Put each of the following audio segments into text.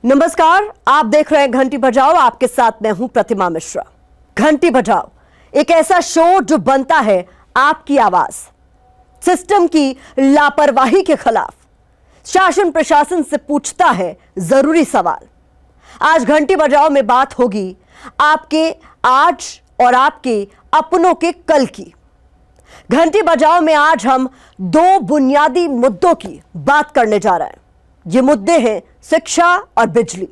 नमस्कार, आप देख रहे हैं घंटी बजाओ। आपके साथ मैं हूं प्रतिमा मिश्रा। घंटी बजाओ एक ऐसा शो जो बनता है आपकी आवाज, सिस्टम की लापरवाही के खिलाफ, शासन प्रशासन से पूछता है जरूरी सवाल। आज घंटी बजाओ में बात होगी आपके आज और आपके अपनों के कल की। घंटी बजाओ में आज हम दो बुनियादी मुद्दों की बात करने जा रहे हैं। ये मुद्दे हैं शिक्षा और बिजली।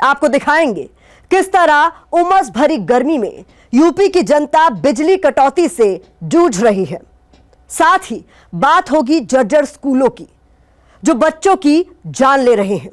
आपको दिखाएंगे किस तरह उमस भरी गर्मी में यूपी की जनता बिजली कटौती से जूझ रही है। साथ ही बात होगी जर्जर स्कूलों की जो बच्चों की जान ले रहे हैं।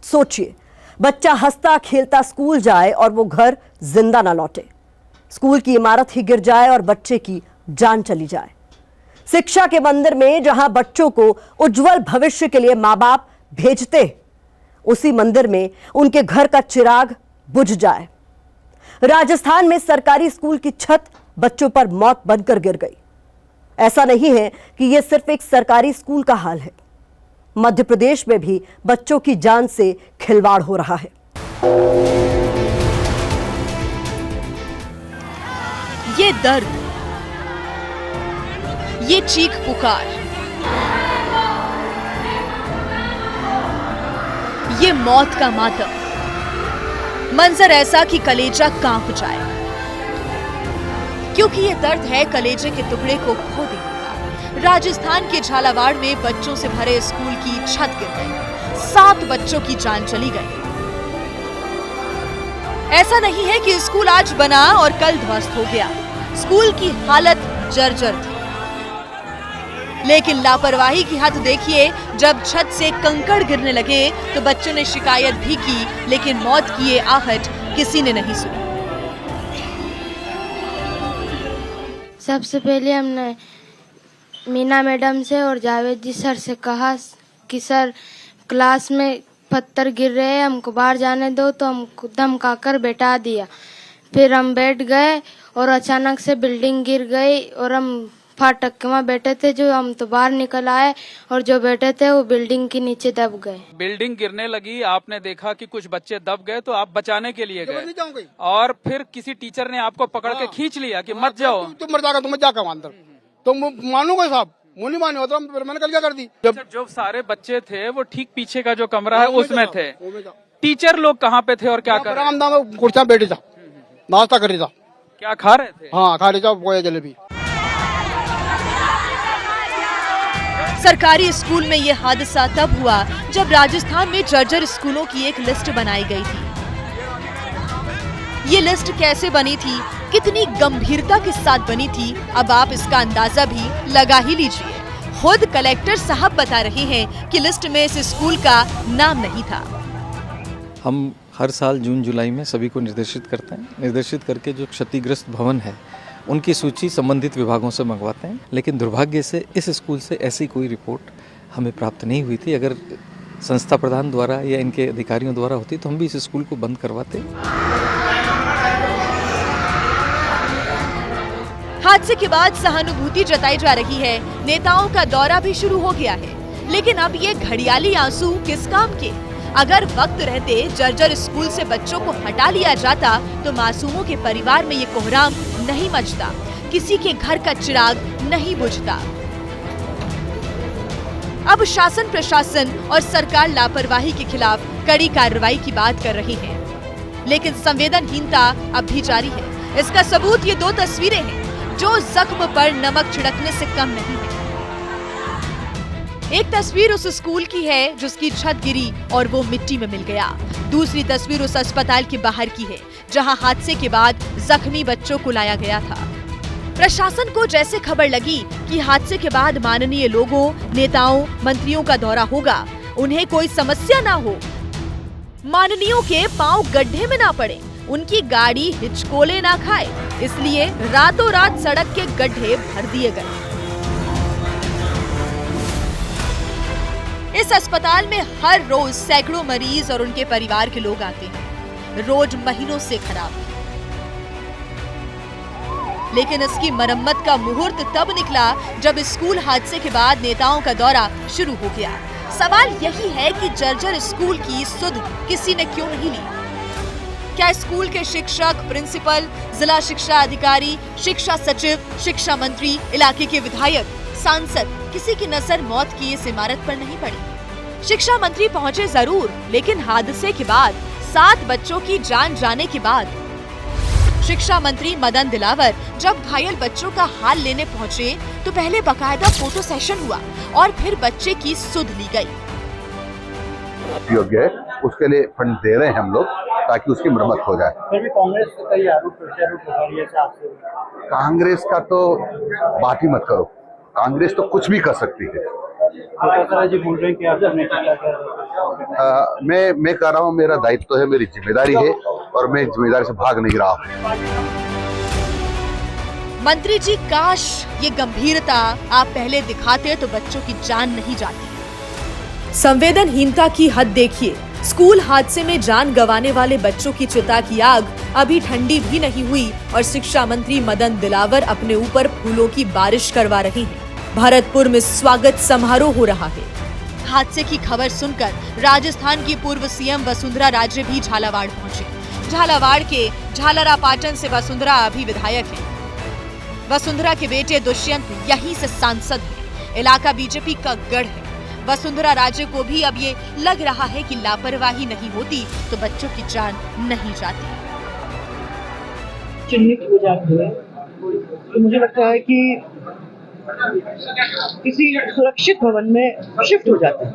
सोचिए, बच्चा हंसता खेलता स्कूल जाए और वो घर जिंदा ना लौटे। स्कूल की इमारत ही गिर जाए और बच्चे की जान चली जाए। शिक्षा के मंदिर में जहां बच्चों को उज्जवल भविष्य के लिए मां बाप भेजते, उसी मंदिर में उनके घर का चिराग बुझ जाए। राजस्थान में सरकारी स्कूल की छत बच्चों पर मौत बनकर गिर गई। ऐसा नहीं है कि यह सिर्फ एक सरकारी स्कूल का हाल है। मध्य प्रदेश में भी बच्चों की जान से खिलवाड़ हो रहा है। ये दर्द, ये चीख पुकार, ये मौत का मातम, मंजर ऐसा कि कलेजा कांप जाए, क्योंकि ये दर्द है कलेजे के टुकड़े को खो देने का। राजस्थान के झालावाड़ में बच्चों से भरे स्कूल की छत गिर गई, 7 बच्चों की जान चली गई। ऐसा नहीं है कि स्कूल आज बना और कल ध्वस्त हो गया। स्कूल की हालत जर्जर थी, लेकिन लापरवाही की हद देखिए। जब छत से कंकड़ गिरने लगे तो बच्चों ने शिकायत भी की, लेकिन मौत की ये आहट किसी ने नहीं सुनी। सबसे पहले हमने मीना मैडम से और जावेद जी सर से कहा कि सर क्लास में पत्थर गिर रहे हैं, हमको बाहर जाने दो, तो हमको धमकाकर बैठा दिया। फिर हम बैठ गए और अचानक से बिल्डिंग गिर गई और हम फाटक के वहाँ बैठे थे, जो हम तो बाहर निकल आए और जो बैठे थे वो बिल्डिंग के नीचे दब गए। बिल्डिंग गिरने लगी, आपने देखा कि कुछ बच्चे दब गए तो आप बचाने के लिए गए और फिर किसी टीचर ने आपको पकड़ के खींच लिया कि मत जाओ, तुम मर जाएगा, तुम मत जाकर अंदर, तो मानूंगा साहब, मुझे माने होता मैंने कल क्या कर दी। जब जो सारे बच्चे थे वो ठीक पीछे का जो कमरा है उसमें थे। टीचर लोग कहाँ पे थे और क्या कर रहे थे? कुर्सियां बैठे था, नाश्ता कर रही था। क्या खा रहे थे? हाँ, खा रही था पोया जलेबी। सरकारी स्कूल में यह हादसा तब हुआ जब राजस्थान में जर्जर स्कूलों की एक लिस्ट बनाई गई थी। ये लिस्ट कैसे बनी थी, कितनी गंभीरता के साथ बनी थी, अब आप इसका अंदाजा भी लगा ही लीजिए। खुद कलेक्टर साहब बता रहे हैं कि लिस्ट में इस स्कूल का नाम नहीं था। हम हर साल जून जुलाई में सभी को निर्देशित करते हैं। निर्देशित करके जो क्षतिग्रस्त भवन है उनकी सूची संबंधित विभागों से मंगवाते हैं, लेकिन दुर्भाग्य से इस स्कूल से ऐसी कोई रिपोर्ट हमें प्राप्त नहीं हुई थी। अगर संस्था प्रधान द्वारा या इनके अधिकारियों द्वारा होती तो हम भी इस स्कूल को बंद करवाते। हादसे के बाद सहानुभूति जताई जा रही है, नेताओं का दौरा भी शुरू हो गया है, लेकिन अब ये घड़ियाली आंसू किस काम के? अगर वक्त रहते जर्जर स्कूल से बच्चों को हटा लिया जाता तो मासूमों के परिवार में ये कोहराम नहीं मचता, किसी के घर का चिराग नहीं बुझता। अब शासन प्रशासन और सरकार लापरवाही के खिलाफ कड़ी कार्रवाई की बात कर रही है, लेकिन संवेदनहीनता अब भी जारी है। इसका सबूत ये 2 तस्वीरें हैं जो जख्म पर नमक छिड़कने से कम नहीं है। एक तस्वीर उस स्कूल की है जिसकी छत गिरी और वो मिट्टी में मिल गया। दूसरी तस्वीर उस अस्पताल के बाहर की है जहां हादसे के बाद जख्मी बच्चों को लाया गया था। प्रशासन को जैसे खबर लगी कि हादसे के बाद माननीय लोगों, नेताओं, मंत्रियों का दौरा होगा, उन्हें कोई समस्या ना हो, माननीयों के पांव गड्ढे में ना पड़े, उनकी गाड़ी हिचकोले ना खाए, इसलिए रातों रात सड़क के गड्ढे भर दिए गए। इस अस्पताल में हर रोज सैकड़ों मरीज और उनके परिवार के लोग आते हैं। रोड महीनों से खराब, लेकिन इसकी मरम्मत का मुहूर्त तब निकला जब स्कूल हादसे के बाद नेताओं का दौरा शुरू हो गया। सवाल यही है कि जर्जर स्कूल की सुध किसी ने क्यों नहीं ली? क्या स्कूल के शिक्षक, प्रिंसिपल, जिला शिक्षा अधिकारी, शिक्षा सचिव, शिक्षा मंत्री, इलाके के विधायक, सांसद, किसी की नजर मौत की इस इमारत पर नहीं पड़ी? शिक्षा मंत्री पहुंचे जरूर, लेकिन हादसे के बाद 7 बच्चों की जान जाने के बाद शिक्षा मंत्री मदन दिलावर जब घायल बच्चों का हाल लेने पहुंचे तो पहले बकायदा फोटो सेशन हुआ और फिर बच्चे की सुध ली गई। योग्य है, उसके लिए फंड दे रहे हैं हम लोग ताकि उसकी मरम्मत हो जाए। फिर भी कांग्रेस से कई आरोप प्रत्यारोप लगा रही है आपसे। कांग्रेस का तो बात ही मत करो, कांग्रेस तो कुछ भी कर सकती है। जी बोल रहे हैं कि मैं कह रहा हूँ, मेरा दायित्व है, मेरी जिम्मेदारी है और मैं जिम्मेदारी से भाग नहीं रहा हूँ। मंत्री जी, काश ये गंभीरता आप पहले दिखाते तो बच्चों की जान नहीं जाती। संवेदनहीनता की हद देखिए। स्कूल हादसे में जान गंवाने वाले बच्चों की चिता की आग अभी ठंडी भी नहीं हुई और शिक्षा मंत्री मदन दिलावर अपने ऊपर फूलों की बारिश करवा रहे हैं। भरतपुर में स्वागत समारोह हो रहा है। हादसे की खबर सुनकर राजस्थान की पूर्व सीएम वसुंधरा राजे भी झालावाड़ पहुंचे। झालावाड़ के झालरा पाटन से वसुंधरा अभी विधायक हैं। वसुंधरा के बेटे दुष्यंत यहीं से सांसद हैं। इलाका बीजेपी का गढ़ है। वसुंधरा राजे को भी अब ये लग रहा है कि लापरवाही नहीं होती तो बच्चों की जान नहीं जाती। चिन्हित हो जाते हैं तो मुझे लगता है कि किसी सुरक्षित भवन में शिफ्ट हो जाते हैं।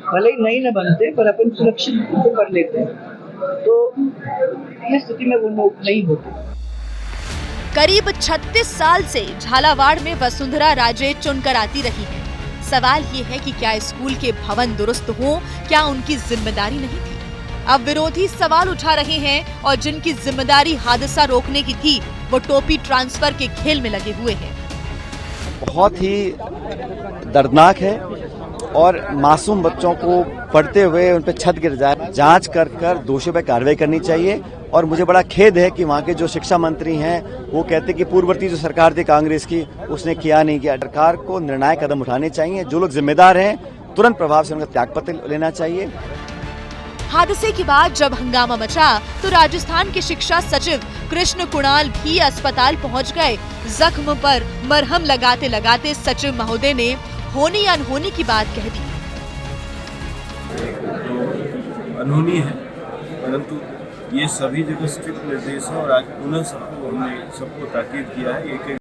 भले ही नई न बनते पर अपन सुरक्षित कर लेते हैं, तो ये स्थिति में वो लोग नहीं होते। करीब 36 साल से झालावाड़ में वसुंधरा राजे चुनकर आती रही हैं। सवाल ये है कि क्या स्कूल के भवन दुरुस्त हो, क्या उनकी जिम्मेदारी नहीं थी? अब विरोधी सवाल उठा रहे हैं और जिनकी जिम्मेदारी हादसा रोकने की थी वो टोपी ट्रांसफर के खेल में लगे हुए हैं। बहुत ही दर्दनाक है और मासूम बच्चों को पढ़ते हुए उन पर छत गिर जाए, जांच कर दोषियों पर कार्रवाई करनी चाहिए। और मुझे बड़ा खेद है कि वहाँ के जो शिक्षा मंत्री हैं वो कहते कि पूर्ववर्ती जो सरकार थी कांग्रेस की उसने किया नहीं किया। सरकार को निर्णायक कदम उठाने चाहिए। जो लोग जिम्मेदार हैं तुरंत प्रभाव से उनका त्यागपत्र लेना चाहिए। हादसे के बाद जब हंगामा मचा तो राजस्थान के शिक्षा सचिव कृष्ण कुणाल भी अस्पताल पहुंच गए। जख्म पर मरहम लगाते लगाते सचिव महोदय ने होनी अनहोनी की बात कह दी। अनहोनी है, परंतु ये सभी जगह स्ट्रिक्ट निर्देश है और आज पुनः सबको ताकीद किया है।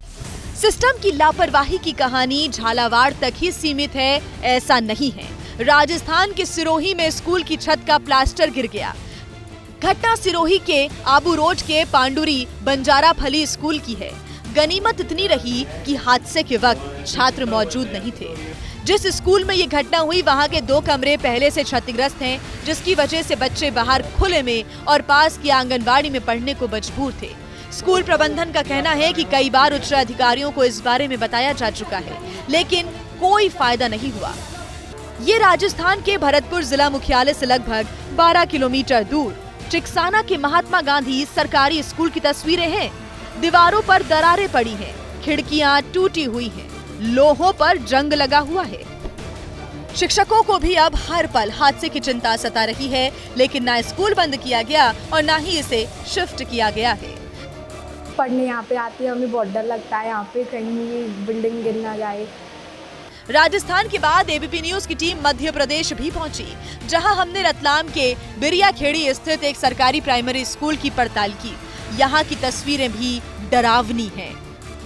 सिस्टम की लापरवाही की कहानी झालावाड़ तक ही सीमित है ऐसा नहीं है। राजस्थान के सिरोही में स्कूल की छत का प्लास्टर गिर गया। घटना सिरोही के आबू रोड के पांडुरी बंजारा फली स्कूल की है। गनीमत इतनी रही कि हादसे के वक्त छात्र मौजूद नहीं थे। जिस स्कूल में ये घटना हुई वहाँ के 2 कमरे पहले से क्षतिग्रस्त हैं, जिसकी वजह से बच्चे बाहर खुले में और पास की आंगनबाड़ी में पढ़ने को मजबूर थे। स्कूल प्रबंधन का कहना है कि कई बार उच्च अधिकारियों को इस बारे में बताया जा चुका है, लेकिन कोई फायदा नहीं हुआ। ये राजस्थान के भरतपुर जिला मुख्यालय से लगभग 12 किलोमीटर दूर चिकसाना के महात्मा गांधी सरकारी स्कूल की तस्वीरें हैं। दीवारों पर दरारें पड़ी हैं, खिड़कियां टूटी हुई हैं, लोहों पर जंग लगा हुआ है। शिक्षकों को भी अब हर पल हादसे की चिंता सता रही है, लेकिन ना स्कूल बंद किया गया और ना ही इसे शिफ्ट किया गया है। पढ़ने यहाँ पे आती है, हमें बहुत डर लगता है यहाँ पे कहीं बिल्डिंग गिर ना जाए। राजस्थान के बाद एबीपी न्यूज की टीम मध्य प्रदेश भी पहुंची, जहां हमने रतलाम के बिरियाखेड़ी स्थित एक सरकारी प्राइमरी स्कूल की पड़ताल की। यहाँ की तस्वीरें भी डरावनी हैं।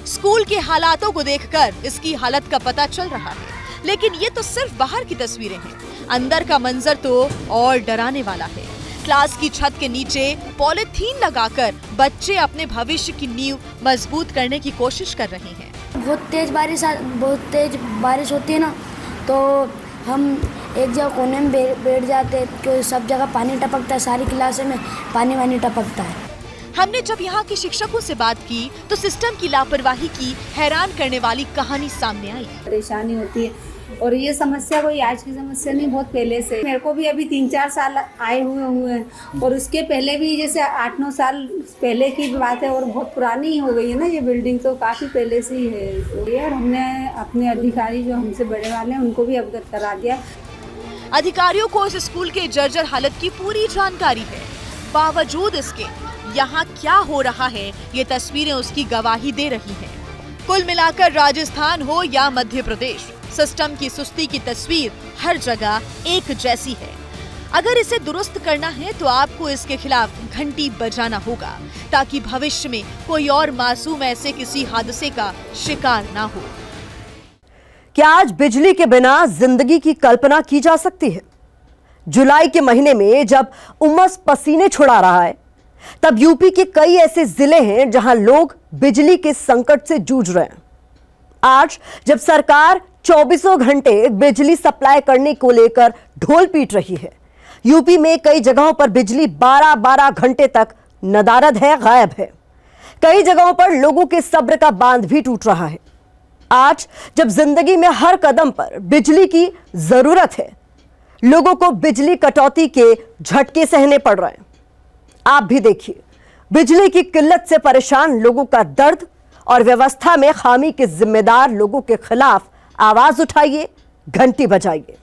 स्कूल के हालातों को देखकर इसकी हालत का पता चल रहा है, लेकिन ये तो सिर्फ बाहर की तस्वीरें हैं। अंदर का मंजर तो और डराने वाला है। क्लास की छत के नीचे पॉलीथीन लगाकर बच्चे अपने भविष्य की नींव मजबूत करने की कोशिश कर रहे हैं। बहुत तेज बारिश होती है ना, तो हम एक जगह कोने में बैठ जाते कि सब जगह पानी टपकता है, सारी क्लासों में पानी वानी टपकता है। हमने जब यहाँ के शिक्षकों से बात की तो सिस्टम की लापरवाही की हैरान करने वाली कहानी सामने आई। परेशानी होती है और ये समस्या कोई आज की समस्या नहीं, बहुत पहले से। मेरे को भी अभी 3-4 साल आए हुए हैं और उसके पहले भी जैसे 8-9 साल पहले की बात है और बहुत पुरानी हो गई है ना ये बिल्डिंग, तो काफ़ी पहले से ही है। और हमने अपने अधिकारी जो हमसे बड़े वाले हैं उनको भी अवगत करा दिया। अधिकारियों को इस स्कूल के जर्जर हालत की पूरी जानकारी है, बावजूद इसके यहाँ क्या हो रहा है ये तस्वीरें उसकी गवाही दे रही हैं। कुल मिलाकर राजस्थान हो या मध्य प्रदेश, सिस्टम की सुस्ती की तस्वीर हर जगह एक जैसी है। अगर इसे दुरुस्त करना है तो आपको इसके खिलाफ घंटी बजाना होगा ताकि भविष्य में कोई और मासूम ऐसे किसी हादसे का शिकार ना हो। क्या आज बिजली के बिना जिंदगी की कल्पना की जा सकती है? जुलाई के महीने में जब उमस पसीने छुड़ा रहा है तब यूपी के कई ऐसे जिले हैं जहां लोग बिजली के संकट से जूझ रहे हैं। आज जब सरकार 24 घंटे बिजली सप्लाई करने को लेकर ढोल पीट रही है, यूपी में कई जगहों पर बिजली 12-12 घंटे तक नदारद है, गायब है। कई जगहों पर लोगों के सब्र का बांध भी टूट रहा है। आज जब जिंदगी में हर कदम पर बिजली की जरूरत है, लोगों को बिजली कटौती के झटके सहने पड़ रहे हैं। आप भी देखिए, बिजली की किल्लत से परेशान लोगों का दर्द और व्यवस्था में खामी के जिम्मेदार लोगों के खिलाफ आवाज उठाइए, घंटी बजाइए।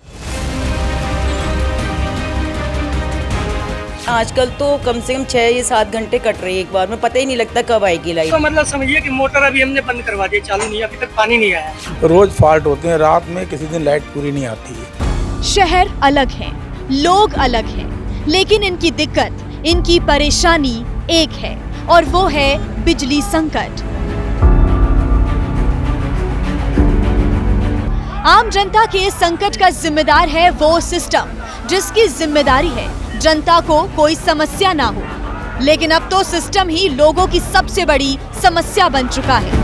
आजकल तो कम से कम 6 या 7 घंटे कट रही है एक बार में, पता ही नहीं लगता कब आएगी लाइट। तो मतलब समझिए कि मोटर अभी हमने बंद करवा दी, चालू नहीं, अभी तक पानी नहीं आया। रोज फॉल्ट होते हैं, रात में किसी दिन लाइट पूरी नहीं आती है। शहर अलग है, लोग अलग हैं, लेकिन इनकी दिक्कत, इनकी परेशानी एक है और वो है बिजली संकट। आम जनता के संकट का जिम्मेदार है वो सिस्टम जिसकी जिम्मेदारी है जनता को कोई समस्या ना हो, लेकिन अब तो सिस्टम ही लोगों की सबसे बड़ी समस्या बन चुका है।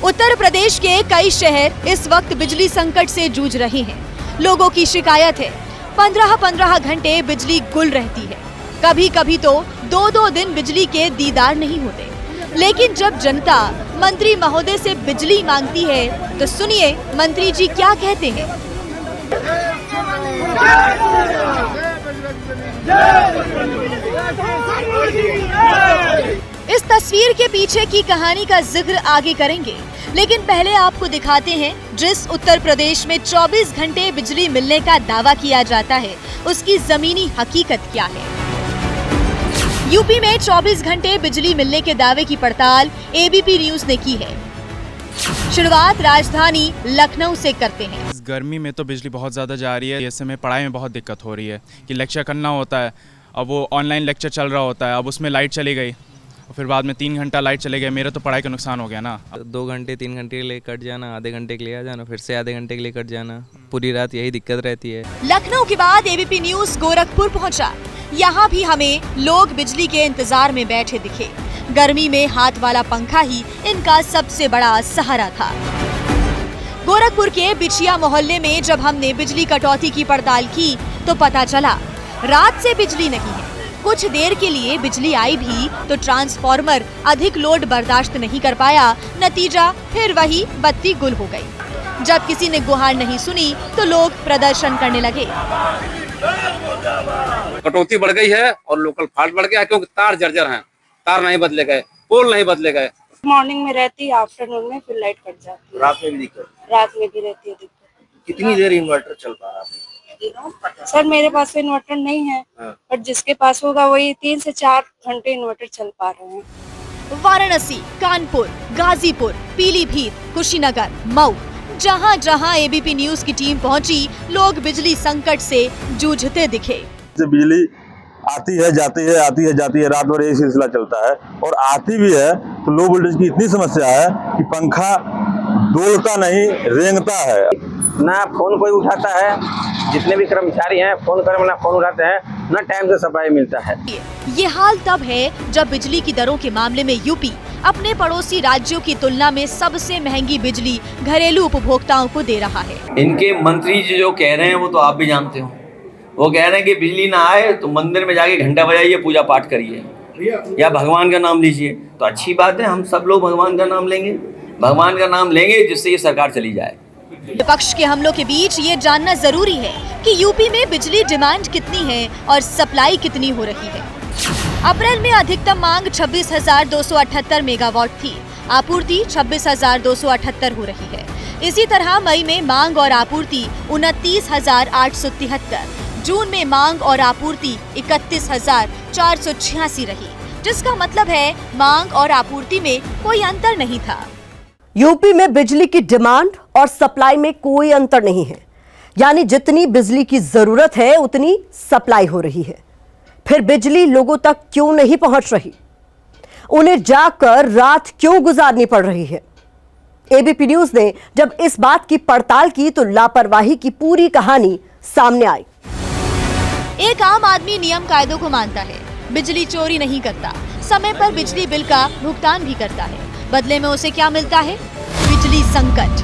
उत्तर प्रदेश के कई शहर इस वक्त बिजली संकट से जूझ रहे हैं। लोगों की शिकायत है 15-15 घंटे बिजली गुल रहती है, कभी कभी तो 2-2 दिन बिजली के दीदार नहीं होते। लेकिन जब जनता मंत्री महोदय से बिजली मांगती है तो सुनिए मंत्री जी क्या कहते हैं। इस तस्वीर के पीछे की कहानी का जिक्र आगे करेंगे, लेकिन पहले आपको दिखाते हैं जिस उत्तर प्रदेश में 24 घंटे बिजली मिलने का दावा किया जाता है उसकी जमीनी हकीकत क्या है। यूपी में 24 घंटे बिजली मिलने के दावे की पड़ताल एबीपी न्यूज ने की है। शुरुआत राजधानी लखनऊ से करते हैं। इस गर्मी में तो बिजली बहुत ज़्यादा जा रही है। ऐसे में पढ़ाई में बहुत दिक्कत हो रही है कि लेक्चर करना होता है, अब वो ऑनलाइन लेक्चर चल रहा होता है, अब उसमें लाइट चली गई और फिर बाद में 3 घंटा लाइट चले गए, मेरा तो पढ़ाई का नुकसान हो गया ना। 2 घंटे 3 घंटे के लिए कट जाना, आधे घंटे के लिए आ जाना, फिर से आधे घंटे के लिए कट जाना, पूरी रात यही दिक्कत रहती है। लखनऊ के बाद एबीपी न्यूज गोरखपुर पहुंचा। यहाँ भी हमें लोग बिजली के इंतजार में बैठे दिखे। गर्मी में हाथ वाला पंखा ही इनका सबसे बड़ा सहारा था। गोरखपुर के बिछिया मोहल्ले में जब हमने बिजली कटौती की पड़ताल की तो पता चला रात से बिजली नहीं है। कुछ देर के लिए बिजली आई भी तो ट्रांसफार्मर अधिक लोड बर्दाश्त नहीं कर पाया, नतीजा फिर वही बत्ती गुल हो गई। जब किसी ने गुहार नहीं सुनी तो लोग प्रदर्शन करने लगे। कटौती बढ़ गई है और लोकल फॉल्ट बढ़ गया क्योंकि तार जर्जर हैं, तार नहीं बदले गए, पोल नहीं बदले गए। मॉर्निंग में रहती है, आफ्टरनून में फिर लाइट कट जाती है। रात में भी दिक्कत, रात में भी रहती है दिक्कत। कितनी देर इन्वर्टर चल पा रहा है? सर मेरे पास तो इन्वर्टर नहीं है, पर जिसके पास होगा वही 3 से 4 घंटे इन्वर्टर चल पा रहे हैं। वाराणसी, कानपुर, गाजीपुर, पीलीभीत, कुशीनगर, मऊ, जहाँ जहाँ एबीपी न्यूज की टीम पहुँची लोग बिजली संकट से जूझते दिखे। बिजली आती है जाती है, आती है जाती है, रात भर यही सिलसिला चलता है और आती भी है तो लो वोल्टेज की इतनी समस्या है कि पंखा डोलता नहीं, रेंगता है। ना फोन कोई उठाता है, जितने भी कर्मचारी हैं फोन करें ना फोन उठाते हैं, ना टाइम से सप्लाई मिलता है। ये हाल तब है जब बिजली की दरों के मामले में यूपी अपने पड़ोसी राज्यों की तुलना में सबसे महंगी बिजली घरेलू उपभोक्ताओं को दे रहा है। इनके मंत्री जी जो कह रहे हैं वो तो आप भी जानते हो, वो कह रहे हैं कि बिजली ना आए तो मंदिर में जाके घंटा बजाइए, पूजा पाठ करिए या भगवान का नाम लीजिए। तो अच्छी बात है, हम सब लोग भगवान का नाम लेंगे, भगवान का नाम लेंगे जिससे ये सरकार चली जाए। विपक्ष के हमलों के बीच ये जानना जरूरी है कि यूपी में बिजली डिमांड कितनी है और सप्लाई कितनी हो रही है। अप्रैल में अधिकतम मांग 26,278 मेगावाट थी, आपूर्ति 26,278 हो रही है। इसी तरह मई में मांग और आपूर्ति 29,873, जून में मांग और आपूर्ति 31,486 रही, जिसका मतलब है मांग और आपूर्ति में कोई अंतर नहीं था। यूपी में बिजली की डिमांड और सप्लाई में कोई अंतर नहीं है, यानी जितनी बिजली की जरूरत है उतनी सप्लाई हो रही है। फिर बिजली लोगों तक क्यों नहीं पहुंच रही? उन्हें जाकर रात क्यों गुजारनी पड़ रही है? एबीपी न्यूज ने जब इस बात की पड़ताल की तो लापरवाही की पूरी कहानी सामने आई। एक आम आदमी नियम कायदों को मानता है, बिजली चोरी नहीं करता, समय पर बिजली बिल का भुगतान भी करता है। बदले में उसे क्या मिलता है? बिजली संकट।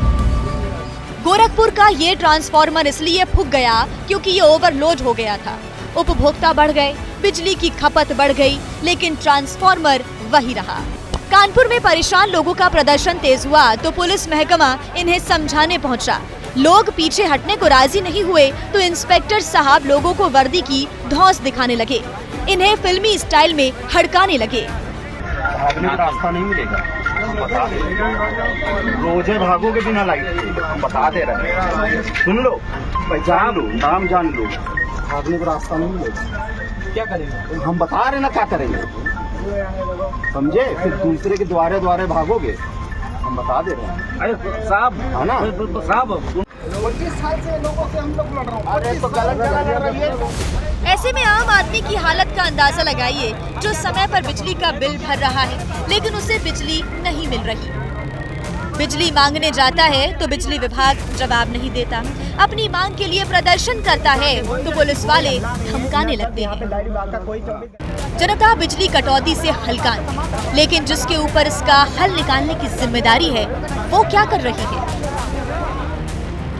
गोरखपुर का ये ट्रांसफार्मर इसलिए फूंक गया क्योंकि ये ओवरलोड हो गया था। उपभोक्ता बढ़ गए, बिजली की खपत बढ़ गई, लेकिन ट्रांसफार्मर वही रहा। कानपुर में परेशान लोगों का प्रदर्शन तेज हुआ तो पुलिस महकमा इन्हें समझाने पहुंचा। लोग पीछे हटने को राजी नहीं हुए तो इंस्पेक्टर साहब लोगों को वर्दी की धौंस दिखाने लगे, इन्हें फिल्मी स्टाइल में हड़काने लगे। भागने का रास्ता नहीं मिलेगा, रोजे भागोगे बिना लाइट, हम बता दे रहे हैं। सुन लो, पहचान लो, नाम जान लो, भागने का रास्ता नहीं मिलेगा। क्या करेंगे? हम बता रहे ना क्या करेंगे, समझे? फिर दूसरे के द्वारे द्वारे भागोगे, हम बता दे रहे हैं। अरे साहब, है ना साहब, 25 साल से लोगों से हम लोग लड़ रहे हैं। अरे तो गलत है। ऐसे में आम आदमी की हालत का अंदाजा लगाइए, जो समय पर बिजली का बिल भर रहा है लेकिन उसे बिजली नहीं मिल रही। बिजली मांगने जाता है तो बिजली विभाग जवाब नहीं देता, अपनी मांग के लिए प्रदर्शन करता है तो पुलिस वाले धमकाने लगते हैं। जनता बिजली कटौती से हलकान, लेकिन जिसके ऊपर इसका हल निकालने की जिम्मेदारी है वो क्या कर रही है,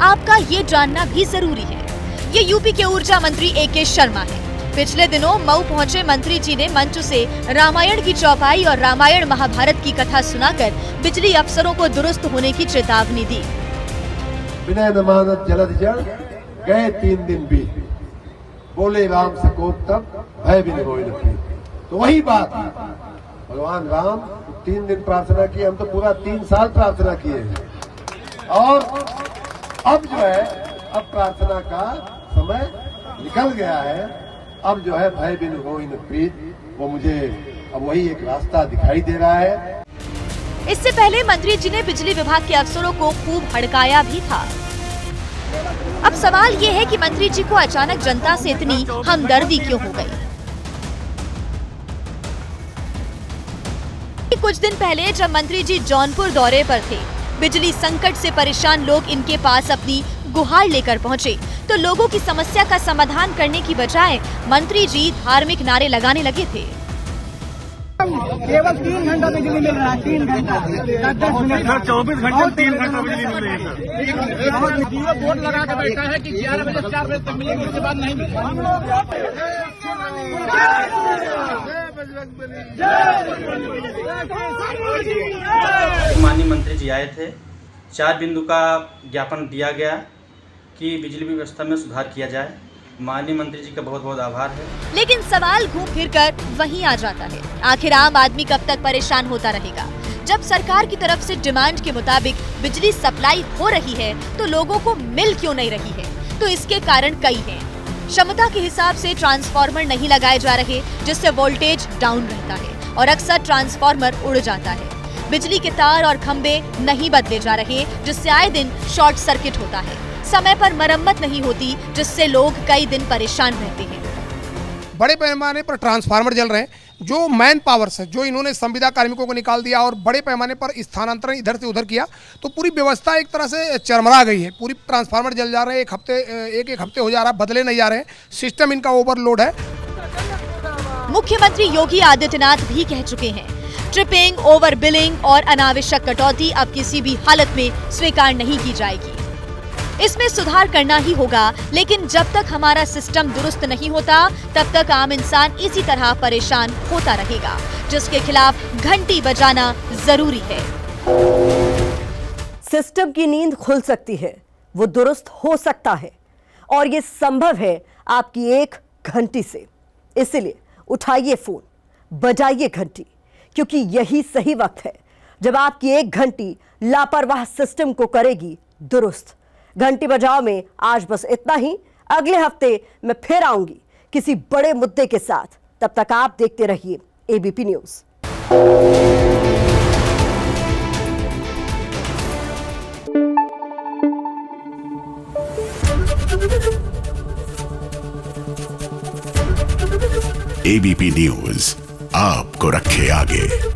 आपका ये जानना भी जरूरी है। ये यूपी के ऊर्जा मंत्री AK शर्मा है। पिछले दिनों मऊ पहुंचे मंत्री जी ने मंच से रामायण की चौपाई और रामायण महाभारत की कथा सुनाकर बिजली अफसरों को दुरुस्त होने की चेतावनी दी। विनय नमानत जलद जड़ गए 3 दिन बीत, बोले राम सकोत तब भय बिन होय न प्रीत। तो वही बात, भगवान राम 3 दिन प्रार्थना की, हम तो पूरा 3 साल प्रार्थना किए हैं। और अब जो है, अब प्रार्थना का समय निकल गया है। अब जो है भय बिन होय न प्रीत, वो मुझे अब वही एक रास्ता दिखाई दे रहा है। इससे पहले मंत्री जी ने बिजली विभाग के अफसरों को खूब हड़काया भी था। अब सवाल ये है कि मंत्री जी को अचानक जनता से इतनी हमदर्दी क्यों हो गई? कुछ दिन पहले जब मंत्री जी जौनपुर दौरे पर थे, बिजली संकट से परेशान लोग इनके पास अपनी गुहार लेकर पहुंचे तो लोगों की समस्या का समाधान करने की बजाय मंत्री जी धार्मिक नारे लगाने लगे थे। केवल 3 घंटा बिजली मिल रहा है, 3 घंटा, 10 मिनट, 24 घंटे 3 घंटा बिजली मिल रही है। जियो बोर्ड लगा के बैठा है कि 11 बजे 4 बजे तक मिलेगी, उसके बाद नहीं मिलेगी। माननीय मंत्री जी आए थे, 4 बिंदु का ज्ञापन दिया गया कि बिजली व्यवस्था में सुधार किया जाए। माननीय मंत्री जी का बहुत बहुत आभार है। लेकिन सवाल घूम फिर कर वहीं आ जाता है, आखिर आम आदमी कब तक परेशान होता रहेगा? जब सरकार की तरफ से डिमांड के मुताबिक बिजली सप्लाई हो रही है तो लोगों को मिल क्यों नहीं रही है? तो इसके कारण कई हैं। क्षमता के हिसाब से ट्रांसफार्मर नहीं लगाए जा रहे, जिससे वोल्टेज डाउन रहता है और अक्सर ट्रांसफार्मर उड़ जाता है। बिजली के तार और खंभे नहीं बदले जा रहे, जिससे आए दिन शॉर्ट सर्किट होता है। समय पर मरम्मत नहीं होती, जिससे लोग कई दिन परेशान रहते हैं। बड़े पैमाने पर ट्रांसफार्मर जल रहे हैं, जो मैन पावर से जो इन्होंने संविदा कार्मिकों को निकाल दिया और बड़े पैमाने पर स्थानांतरण इधर से उधर किया, तो पूरी व्यवस्था एक तरह से चरमरा गई है। पूरी ट्रांसफार्मर जल जा रहे हैं, एक हफ्ते हो जा रहा है, बदले नहीं जा रहे हैं, सिस्टम इनका ओवरलोड है। मुख्यमंत्री योगी आदित्यनाथ भी कह चुके हैं, स्ट्रिपिंग, ओवर बिलिंग और अनावश्यक कटौती अब किसी भी हालत में स्वीकार नहीं की जाएगी। इसमें सुधार करना ही होगा, लेकिन जब तक हमारा सिस्टम दुरुस्त नहीं होता तब तक आम इंसान इसी तरह परेशान होता रहेगा, जिसके खिलाफ घंटी बजाना जरूरी है। सिस्टम की नींद खुल सकती है, वो दुरुस्त हो सकता है और ये संभव है आपकी एक घंटी से। इसलिए उठाइए फोन, बजाइए घंटी, क्योंकि यही सही वक्त है जब आपकी एक घंटी लापरवाह सिस्टम को करेगी दुरुस्त। घंटी बजाओ में आज बस इतना ही। अगले हफ्ते मैं फिर आऊंगी किसी बड़े मुद्दे के साथ। तब तक आप देखते रहिए एबीपी न्यूज। एबीपी न्यूज आपको रखे आगे।